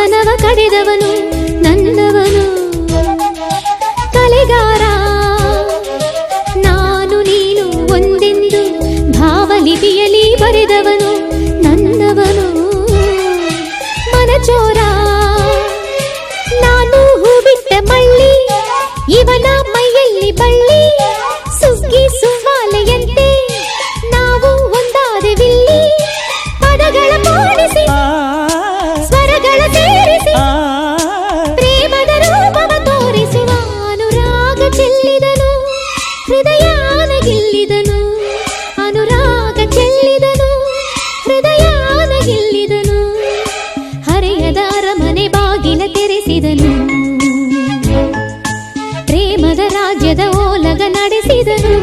ವ್ಯಸನವ ಕಡೆದವನು ನನ್ನವನು ಕಲೆಗಾರ ನಾನು ನೀನು ಒಂದೆಂದು ಭಾವಲಿಪಿಯಲ್ಲಿ ಬರೆದವನು ನನ್ನವನು ಮನಚೋರ ನಾನು ಹೂಬಿಟ್ಟ ಮಳ್ಳಿ ಇವನ ಮೈಯಲ್ಲಿ ಬಳ್ಳಿ ಸುಗ್ಗಿ ಸುವಾಲೆಯಂತೆ ನಾವು ಒಂದಾದೆವಿಲ್ಲಿ ಪದಗಳ ಕೂಡಿಸಿ ಸ್ವರಗಳ ಸೇರಿಸಿ ಪ್ರೇಮದ ರೂಪವ ತೋರಿಸುವ ಅನುರಾಗ ಚೆಲ್ಲಿದನು ಹೃದಯಾನ ಗೆಲ್ಲಿದನು ಅನುರಾಗ ಚೆಲ್ಲಿದನು ಹೃದಯಾನ ಗೆಲ್ಲಿದನು ಹರೆಯದ ಅರಮನೆ ಬಾಗಿಲ ತೆರೆಸಿದನು ಪ್ರೇಮದ ರಾಜ್ಯದ ಓಲಗ ನಡೆಸಿದನು